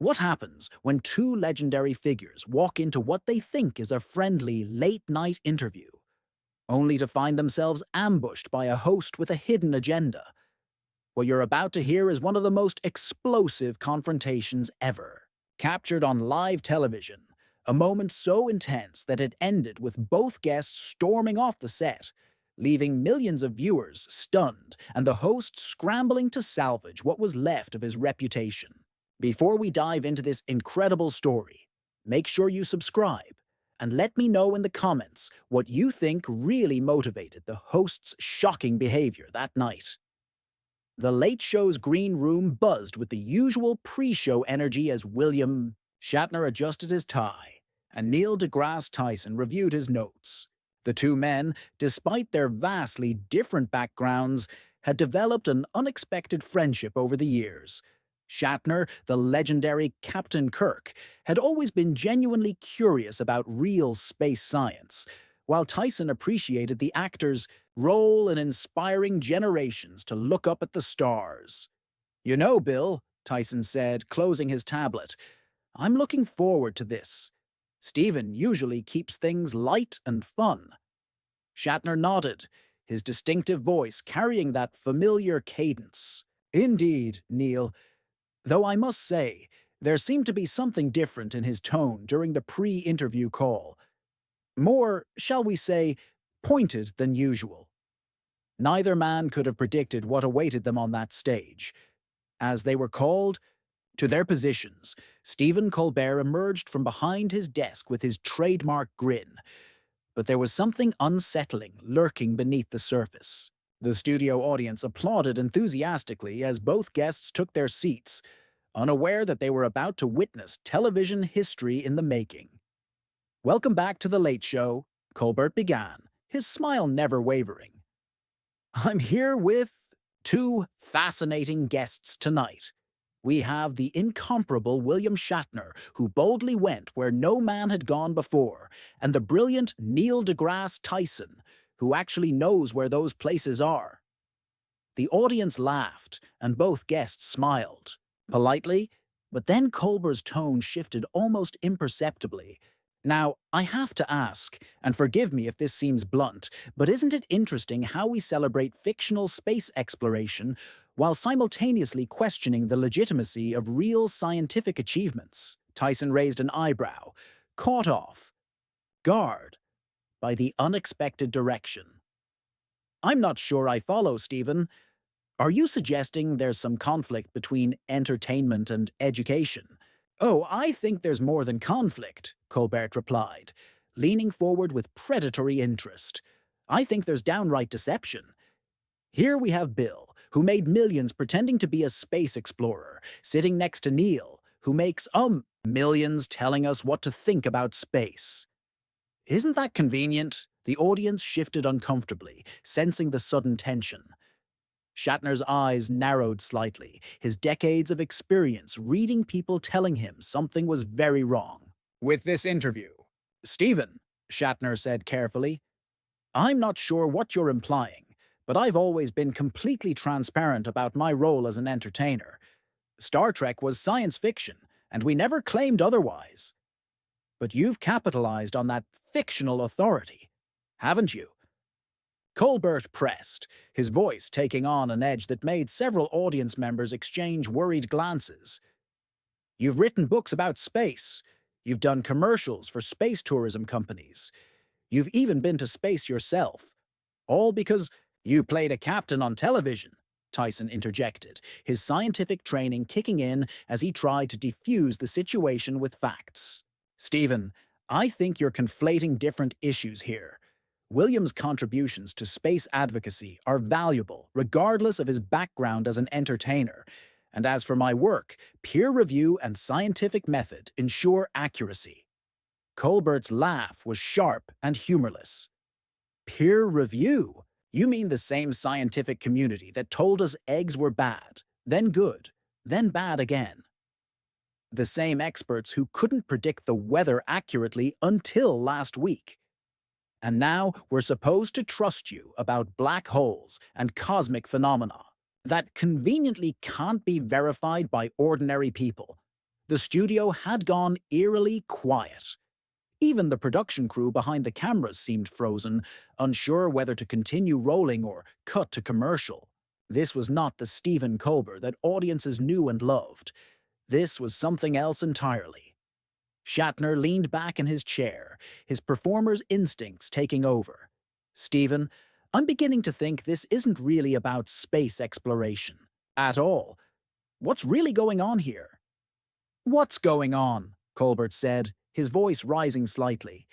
What happens when two legendary figures walk into what they think is a friendly late-night interview, only to find themselves ambushed by a host with a hidden agenda? What you're about to hear is one of the most explosive confrontations ever, captured on live television, a moment so intense that it ended with both guests storming off the set, leaving millions of viewers stunned and the host scrambling to salvage what was left of his reputation. Before we dive into this incredible story, make sure you subscribe and let me know in the comments what you think really motivated the host's shocking behavior that night. The Late Show's green room buzzed with the usual pre-show energy as William Shatner adjusted his tie and Neil deGrasse Tyson reviewed his notes. The two men, despite their vastly different backgrounds, had developed an unexpected friendship over the years. Shatner, the legendary Captain Kirk, had always been genuinely curious about real space science, while Tyson appreciated the actor's role in inspiring generations to look up at the stars. "You know, Bill," Tyson said, closing his tablet, "I'm looking forward to this. Stephen usually keeps things light and fun." Shatner nodded, his distinctive voice carrying that familiar cadence. "Indeed, Neil. Though I must say, there seemed to be something different in his tone during the pre-interview call. More, shall we say, pointed than usual." Neither man could have predicted what awaited them on that stage. As they were called to their positions, Stephen Colbert emerged from behind his desk with his trademark grin. But there was something unsettling lurking beneath the surface. The studio audience applauded enthusiastically as both guests took their seats, unaware that they were about to witness television history in the making. "Welcome back to The Late Show," Colbert began, his smile never wavering. "I'm here with two fascinating guests tonight. We have the incomparable William Shatner, who boldly went where no man had gone before, and the brilliant Neil deGrasse Tyson, who actually knows where those places are." The audience laughed, and both guests smiled, politely, but then Colbert's tone shifted almost imperceptibly. "Now, I have to ask, and forgive me if this seems blunt, but isn't it interesting how we celebrate fictional space exploration while simultaneously questioning the legitimacy of real scientific achievements?" Tyson raised an eyebrow, caught off guard by the unexpected direction. "I'm not sure I follow, Stephen. Are you suggesting there's some conflict between entertainment and education?" "Oh, I think there's more than conflict," Colbert replied, leaning forward with predatory interest. "I think there's downright deception. Here we have Bill, who made millions pretending to be a space explorer, sitting next to Neil, who makes, millions telling us what to think about space. Isn't that convenient?" The audience shifted uncomfortably, sensing the sudden tension. Shatner's eyes narrowed slightly, his decades of experience reading people telling him something was very wrong. "With this interview, Stephen," Shatner said carefully, "I'm not sure what you're implying, but I've always been completely transparent about my role as an entertainer. Star Trek was science fiction, and we never claimed otherwise. But you've capitalized on that fictional authority, haven't you?" Colbert pressed, his voice taking on an edge that made several audience members exchange worried glances. "You've written books about space. You've done commercials for space tourism companies. You've even been to space yourself. All because you played a captain on television," Tyson interjected, his scientific training kicking in as he tried to defuse the situation with facts. "Stephen, I think you're conflating different issues here. William's contributions to space advocacy are valuable, regardless of his background as an entertainer. And as for my work, peer review and scientific method ensure accuracy." Colbert's laugh was sharp and humorless. "Peer review? You mean the same scientific community that told us eggs were bad, then good, then bad again? The same experts who couldn't predict the weather accurately until last week? And now we're supposed to trust you about black holes and cosmic phenomena that conveniently can't be verified by ordinary people. The studio had gone eerily quiet. Even the production crew behind the cameras seemed frozen, unsure whether to continue rolling or cut to commercial. This was not the Stephen Colbert that audiences knew and loved. This was something else entirely. Shatner leaned back in his chair, his performer's instincts taking over. Stephen, I'm beginning to think this isn't really about space exploration. At all. What's really going on here? What's going on? Colbert said, his voice rising slightly.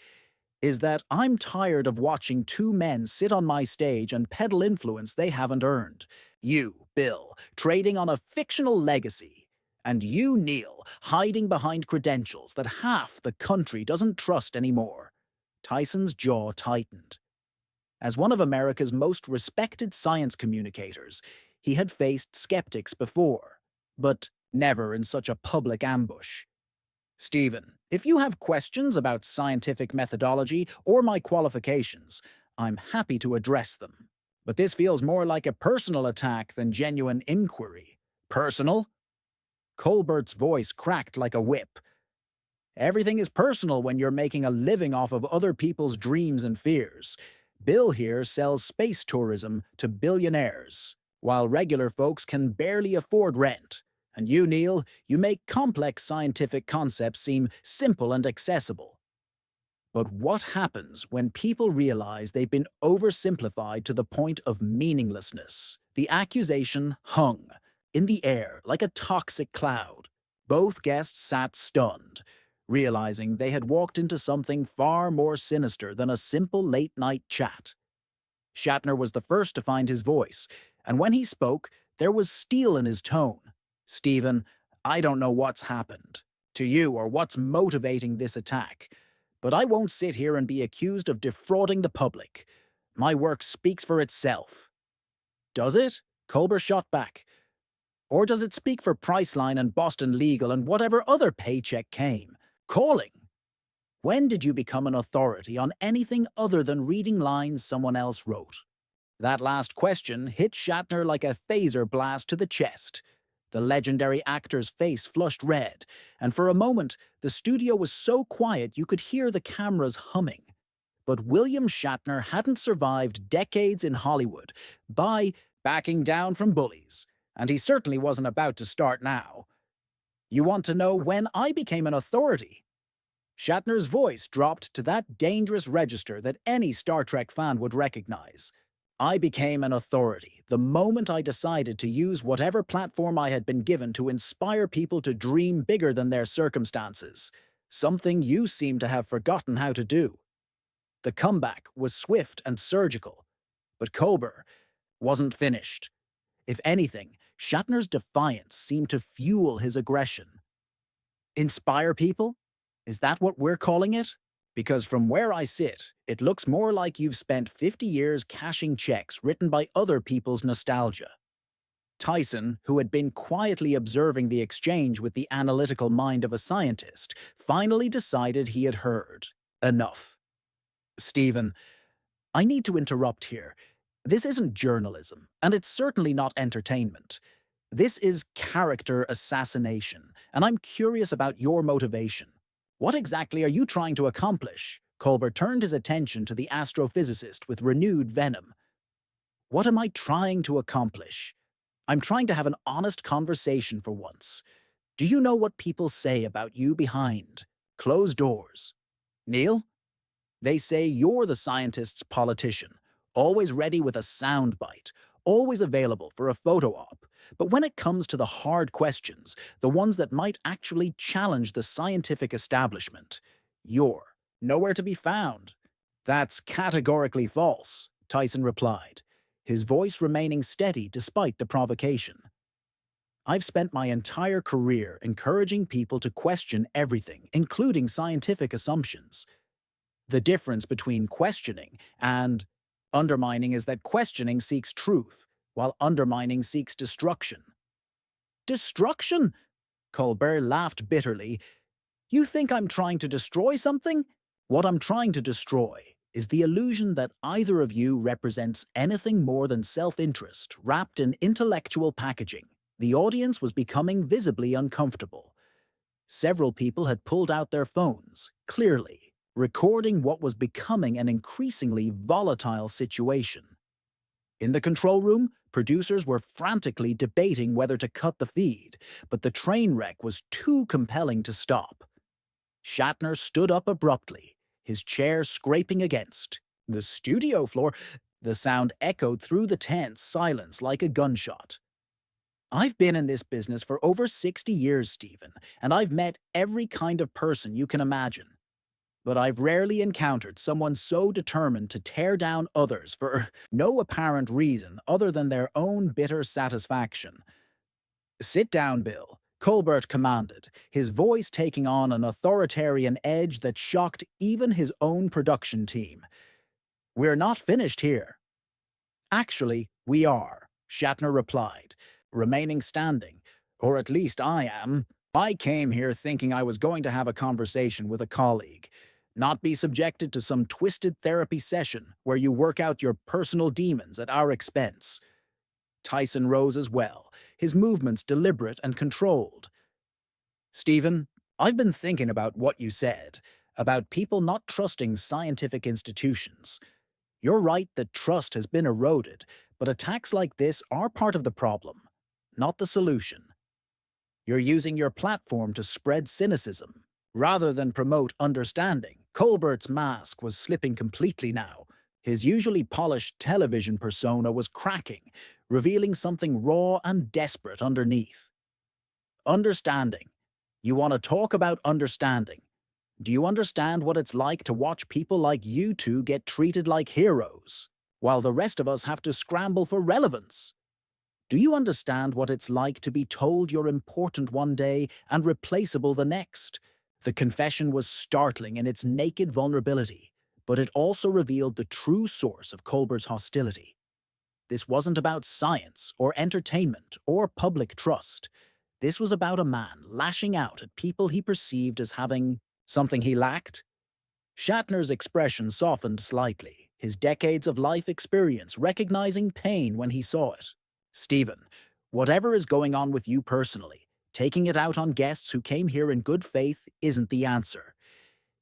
Is that I'm tired of watching two men sit on my stage and peddle influence they haven't earned. You, Bill, trading on a fictional legacy. And you, Neil, hiding behind credentials that half the country doesn't trust anymore. Tyson's jaw tightened. As one of America's most respected science communicators, he had faced skeptics before, but never in such a public ambush. Stephen, if you have questions about scientific methodology or my qualifications, I'm happy to address them. But this feels more like a personal attack than genuine inquiry. Personal? Colbert's voice cracked like a whip. Everything is personal when you're making a living off of other people's dreams and fears. Bill here sells space tourism to billionaires, while regular folks can barely afford rent. And you, Neil, you make complex scientific concepts seem simple and accessible. But what happens when people realize they've been oversimplified to the point of meaninglessness? The accusation hung in the air like a toxic cloud. Both guests sat stunned, realizing they had walked into something far more sinister than a simple late-night chat. Shatner was the first to find his voice, and when he spoke, there was steel in his tone. Stephen, I don't know what's happened to you or what's motivating this attack, but I won't sit here and be accused of defrauding the public. My work speaks for itself. Does it? Colbert shot back. Or does it speak for Priceline and Boston Legal and whatever other paycheck came? Calling? When did you become an authority on anything other than reading lines someone else wrote? That last question hit Shatner like a phaser blast to the chest. The legendary actor's face flushed red, and for a moment, the studio was so quiet you could hear the cameras humming. But William Shatner hadn't survived decades in Hollywood by backing down from bullies, and he certainly wasn't about to start now. You want to know when I became an authority? Shatner's voice dropped to that dangerous register that any Star Trek fan would recognize. I became an authority the moment I decided to use whatever platform I had been given to inspire people to dream bigger than their circumstances, something you seem to have forgotten how to do. The comeback was swift and surgical, but Colbert wasn't finished. If anything, Shatner's defiance seemed to fuel his aggression. Inspire people? Is that what we're calling it? Because from where I sit, it looks more like you've spent 50 years cashing checks written by other people's nostalgia. Tyson, who had been quietly observing the exchange with the analytical mind of a scientist, finally decided he had heard enough. Stephen, I need to interrupt here. This isn't journalism, and it's certainly not entertainment. This is character assassination, and I'm curious about your motivation. What exactly are you trying to accomplish? Colbert turned his attention to the astrophysicist with renewed venom. What am I trying to accomplish? I'm trying to have an honest conversation for once. Do you know what people say about you behind closed doors? Neil? They say you're the scientist's politician, always ready with a soundbite, always available for a photo op. But when it comes to the hard questions, the ones that might actually challenge the scientific establishment, you're nowhere to be found. That's categorically false, Tyson replied, his voice remaining steady despite the provocation. I've spent my entire career encouraging people to question everything, including scientific assumptions. The difference between questioning and undermining is that questioning seeks truth, while undermining seeks destruction. Destruction? Colbert laughed bitterly. You think I'm trying to destroy something? What I'm trying to destroy is the illusion that either of you represents anything more than self-interest wrapped in intellectual packaging. The audience was becoming visibly uncomfortable. Several people had pulled out their phones, clearly, recording what was becoming an increasingly volatile situation. In the control room, producers were frantically debating whether to cut the feed, but the train wreck was too compelling to stop. Shatner stood up abruptly, his chair scraping against the studio floor. The sound echoed through the tense silence like a gunshot. I've been in this business for over 60 years, Stephen, and I've met every kind of person you can imagine. But I've rarely encountered someone so determined to tear down others for no apparent reason other than their own bitter satisfaction. Sit down, Bill, Colbert commanded, his voice taking on an authoritarian edge that shocked even his own production team. We're not finished here. Actually, we are, Shatner replied, remaining standing. Or at least I am. I came here thinking I was going to have a conversation with a colleague, not be subjected to some twisted therapy session where you work out your personal demons at our expense. Tyson rose as well, his movements deliberate and controlled. Stephen, I've been thinking about what you said, about people not trusting scientific institutions. You're right that trust has been eroded, but attacks like this are part of the problem, not the solution. You're using your platform to spread cynicism, rather than promote understanding. Colbert's mask was slipping completely now. His usually polished television persona was cracking, revealing something raw and desperate underneath. Understanding. You want to talk about understanding. Do you understand what it's like to watch people like you two get treated like heroes, while the rest of us have to scramble for relevance? Do you understand what it's like to be told you're important one day and replaceable the next? The confession was startling in its naked vulnerability, but it also revealed the true source of Colbert's hostility. This wasn't about science or entertainment or public trust. This was about a man lashing out at people he perceived as having something he lacked. Shatner's expression softened slightly, his decades of life experience recognizing pain when he saw it. Stephen, whatever is going on with you personally, taking it out on guests who came here in good faith isn't the answer.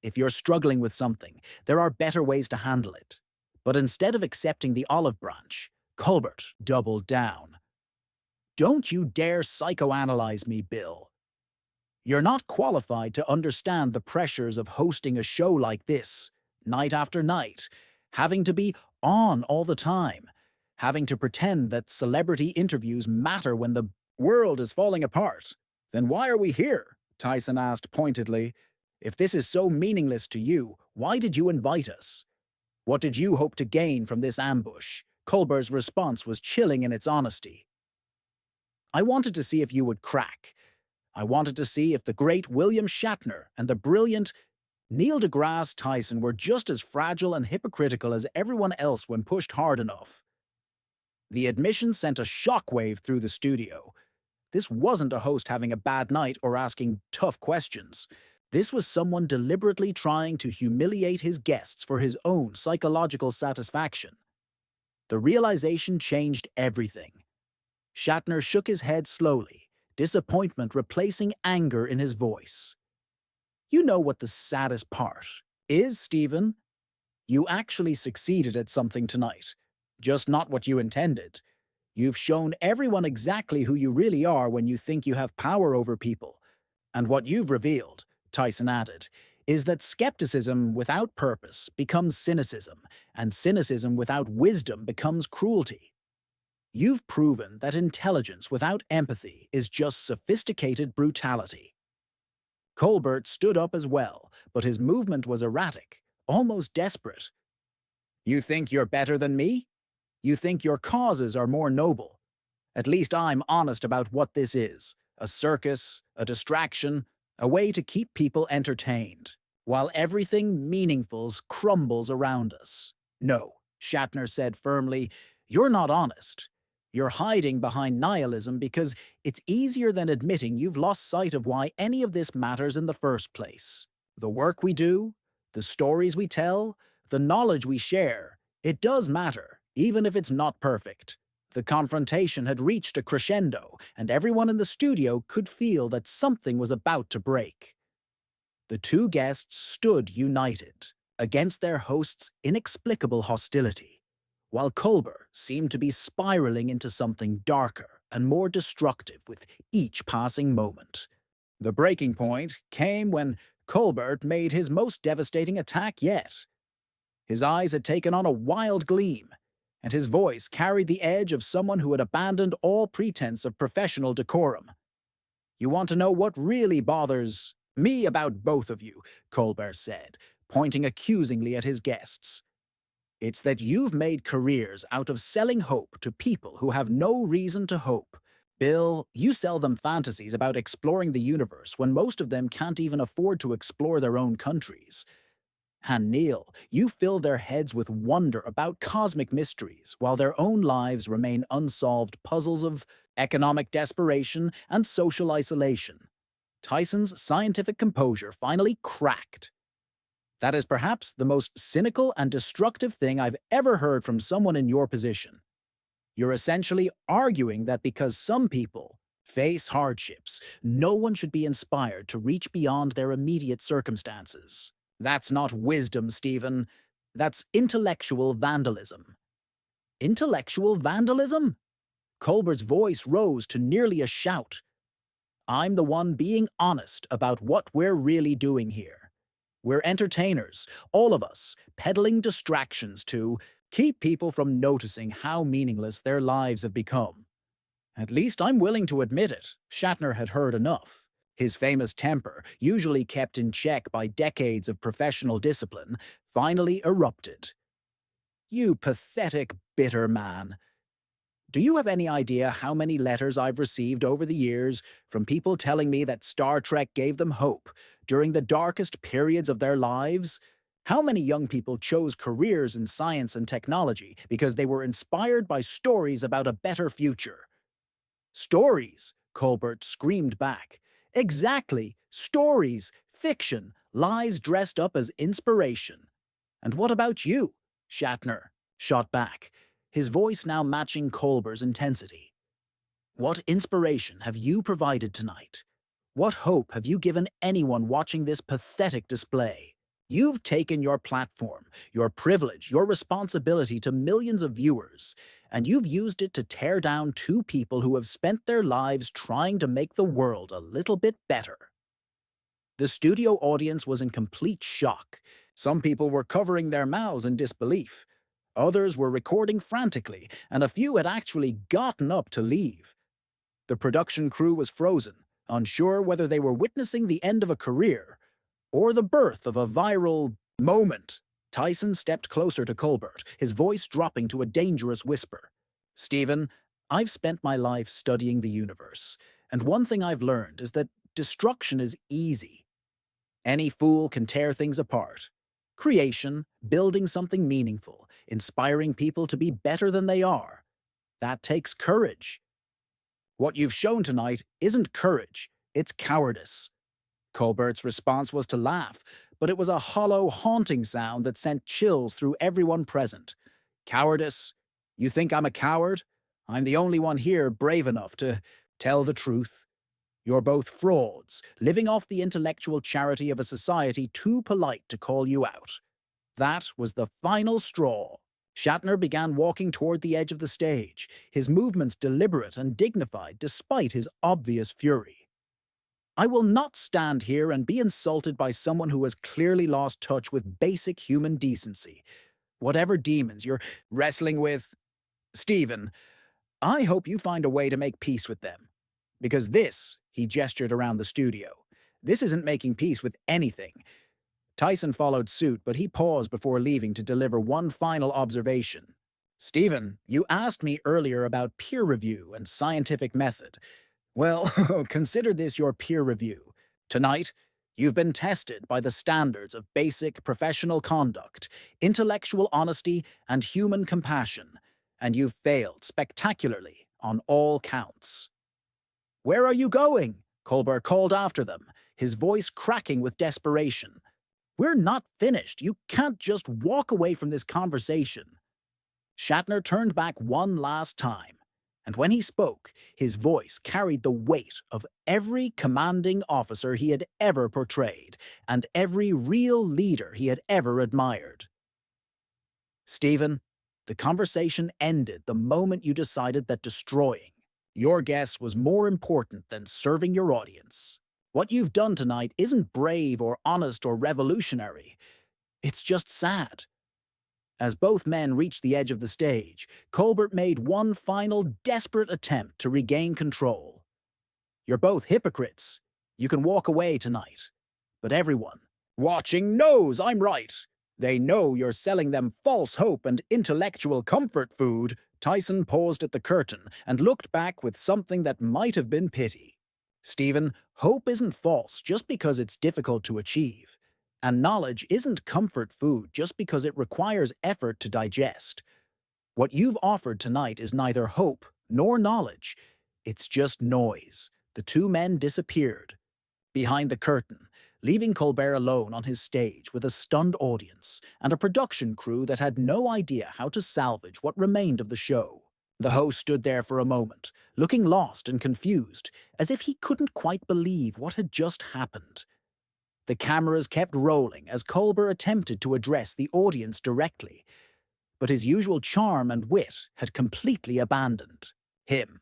If you're struggling with something, there are better ways to handle it. But instead of accepting the olive branch, Colbert doubled down. Don't you dare psychoanalyze me, Bill. You're not qualified to understand the pressures of hosting a show like this, night after night, having to be on all the time, having to pretend that celebrity interviews matter when the world is falling apart. Then why are we here? Tyson asked pointedly. If this is so meaningless to you, why did you invite us? What did you hope to gain from this ambush? Colbert's response was chilling in its honesty. I wanted to see if you would crack. I wanted to see if the great William Shatner and the brilliant Neil deGrasse Tyson were just as fragile and hypocritical as everyone else when pushed hard enough. The admission sent a shockwave through the studio. This wasn't a host having a bad night or asking tough questions. This was someone deliberately trying to humiliate his guests for his own psychological satisfaction. The realization changed everything. Shatner shook his head slowly, disappointment replacing anger in his voice. You know what the saddest part is, Stephen? You actually succeeded at something tonight, just not what you intended. You've shown everyone exactly who you really are when you think you have power over people. And what you've revealed, Tyson added, is that skepticism without purpose becomes cynicism, and cynicism without wisdom becomes cruelty. You've proven that intelligence without empathy is just sophisticated brutality. Colbert stood up as well, but his movement was erratic, almost desperate. You think you're better than me? You think your causes are more noble? At least I'm honest about what this is. A circus, a distraction, a way to keep people entertained, while everything meaningful crumbles around us. No, Shatner said firmly, you're not honest. You're hiding behind nihilism because it's easier than admitting you've lost sight of why any of this matters in the first place. The work we do, the stories we tell, the knowledge we share, it does matter, even if it's not perfect. The confrontation had reached a crescendo, and everyone in the studio could feel that something was about to break. The two guests stood united against their host's inexplicable hostility, while Colbert seemed to be spiraling into something darker and more destructive with each passing moment. The breaking point came when Colbert made his most devastating attack yet. His eyes had taken on a wild gleam, and his voice carried the edge of someone who had abandoned all pretense of professional decorum. "You want to know what really bothers me about both of you," Colbert said, pointing accusingly at his guests. "It's that you've made careers out of selling hope to people who have no reason to hope. Bill, you sell them fantasies about exploring the universe when most of them can't even afford to explore their own countries. And Neil, you fill their heads with wonder about cosmic mysteries while their own lives remain unsolved puzzles of economic desperation and social isolation." Tyson's scientific composure finally cracked. "That is perhaps the most cynical and destructive thing I've ever heard from someone in your position. You're essentially arguing that because some people face hardships, no one should be inspired to reach beyond their immediate circumstances. That's not wisdom, Stephen. That's intellectual vandalism." "Intellectual vandalism?" Colbert's voice rose to nearly a shout. "I'm the one being honest about what we're really doing here. We're entertainers, all of us, peddling distractions to keep people from noticing how meaningless their lives have become. At least I'm willing to admit it." Shatner had heard enough. His famous temper, usually kept in check by decades of professional discipline, finally erupted. "You pathetic, bitter man. Do you have any idea how many letters I've received over the years from people telling me that Star Trek gave them hope during the darkest periods of their lives? How many young people chose careers in science and technology because they were inspired by stories about a better future?" "Stories!" Colbert screamed back. "Exactly! Stories! Fiction! Lies dressed up as inspiration!" "And what about you?" Shatner shot back, his voice now matching Colbert's intensity. "What inspiration have you provided tonight? What hope have you given anyone watching this pathetic display? You've taken your platform, your privilege, your responsibility to millions of viewers, and you've used it to tear down two people who have spent their lives trying to make the world a little bit better." The studio audience was in complete shock. Some people were covering their mouths in disbelief. Others were recording frantically, and a few had actually gotten up to leave. The production crew was frozen, unsure whether they were witnessing the end of a career or the birth of a viral moment. Tyson stepped closer to Colbert, his voice dropping to a dangerous whisper. "Stephen, I've spent my life studying the universe, and one thing I've learned is that destruction is easy. Any fool can tear things apart. Creation, building something meaningful, inspiring people to be better than they are, that takes courage. What you've shown tonight isn't courage, it's cowardice." Colbert's response was to laugh, but it was a hollow, haunting sound that sent chills through everyone present. "Cowardice? You think I'm a coward? I'm the only one here brave enough to tell the truth. You're both frauds, living off the intellectual charity of a society too polite to call you out." That was the final straw. Shatner began walking toward the edge of the stage, his movements deliberate and dignified despite his obvious fury. "I will not stand here and be insulted by someone who has clearly lost touch with basic human decency. Whatever demons you're wrestling with, Stephen, I hope you find a way to make peace with them. Because this," he gestured around the studio, "this isn't making peace with anything." Tyson followed suit, but he paused before leaving to deliver one final observation. "Stephen, you asked me earlier about peer review and scientific method. Well, consider this your peer review. Tonight, you've been tested by the standards of basic professional conduct, intellectual honesty, and human compassion, and you've failed spectacularly on all counts." "Where are you going?" Colbert called after them, his voice cracking with desperation. "We're not finished. You can't just walk away from this conversation." Shatner turned back one last time, And when he spoke, his voice carried the weight of every commanding officer he had ever portrayed and every real leader he had ever admired. Stephen, the conversation ended the moment you decided that destroying your guest was more important than serving your audience. What you've done tonight isn't brave or honest or revolutionary. It's just sad. As both men reached the edge of the stage, Colbert made one final desperate attempt to regain control. You're both hypocrites. You can walk away tonight. But everyone watching knows I'm right. They know you're selling them false hope and intellectual comfort food. Tyson paused at the curtain and looked back with something that might have been pity. Stephen, hope isn't false just because it's difficult to achieve. And knowledge isn't comfort food just because it requires effort to digest. What you've offered tonight is neither hope nor knowledge. It's just noise. The two men disappeared behind the curtain, leaving Colbert alone on his stage with a stunned audience and a production crew that had no idea how to salvage what remained of the show. The host stood there for a moment, looking lost and confused, as if he couldn't quite believe what had just happened. The cameras kept rolling as Colbert attempted to address the audience directly, but his usual charm and wit had completely abandoned him.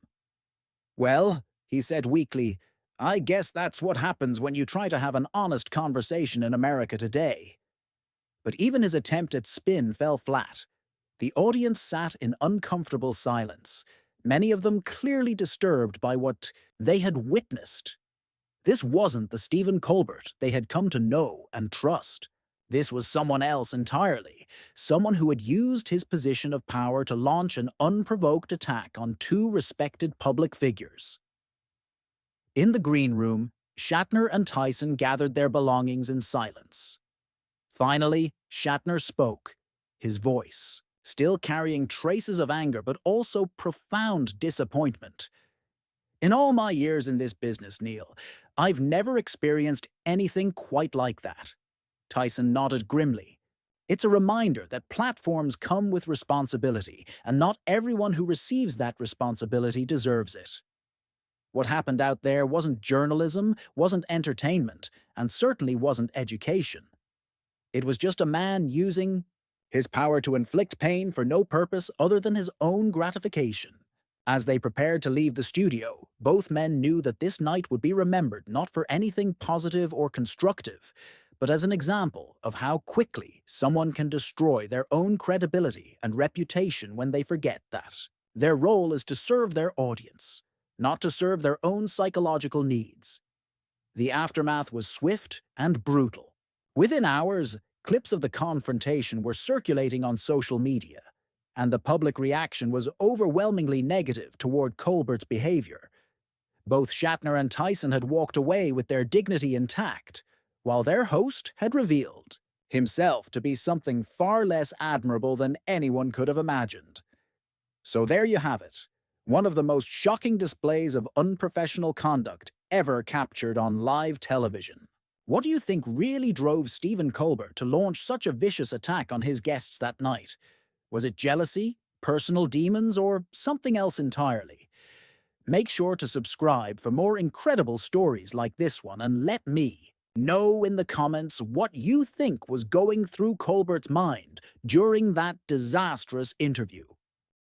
"Well," he said weakly, "I guess that's what happens when you try to have an honest conversation in America today." But even his attempt at spin fell flat. The audience sat in uncomfortable silence, many of them clearly disturbed by what they had witnessed. This wasn't the Stephen Colbert they had come to know and trust. This was someone else entirely, someone who had used his position of power to launch an unprovoked attack on two respected public figures. In the green room, Shatner and Tyson gathered their belongings in silence. Finally, Shatner spoke, his voice still carrying traces of anger but also profound disappointment. "In all my years in this business, Neil, I've never experienced anything quite like that." Tyson nodded grimly. "It's a reminder that platforms come with responsibility, and not everyone who receives that responsibility deserves it. What happened out there wasn't journalism, wasn't entertainment, and certainly wasn't education. It was just a man using his power to inflict pain for no purpose other than his own gratification." As they prepared to leave the studio, both men knew that this night would be remembered not for anything positive or constructive, but as an example of how quickly someone can destroy their own credibility and reputation when they forget that their role is to serve their audience, not to serve their own psychological needs. The aftermath was swift and brutal. Within hours, clips of the confrontation were circulating on social media, and the public reaction was overwhelmingly negative toward Colbert's behavior. Both Shatner and Tyson had walked away with their dignity intact, while their host had revealed himself to be something far less admirable than anyone could have imagined. So there you have it, one of the most shocking displays of unprofessional conduct ever captured on live television. What do you think really drove Stephen Colbert to launch such a vicious attack on his guests that night? Was it jealousy, personal demons, or something else entirely? Make sure to subscribe for more incredible stories like this one, and let me know in the comments what you think was going through Colbert's mind during that disastrous interview.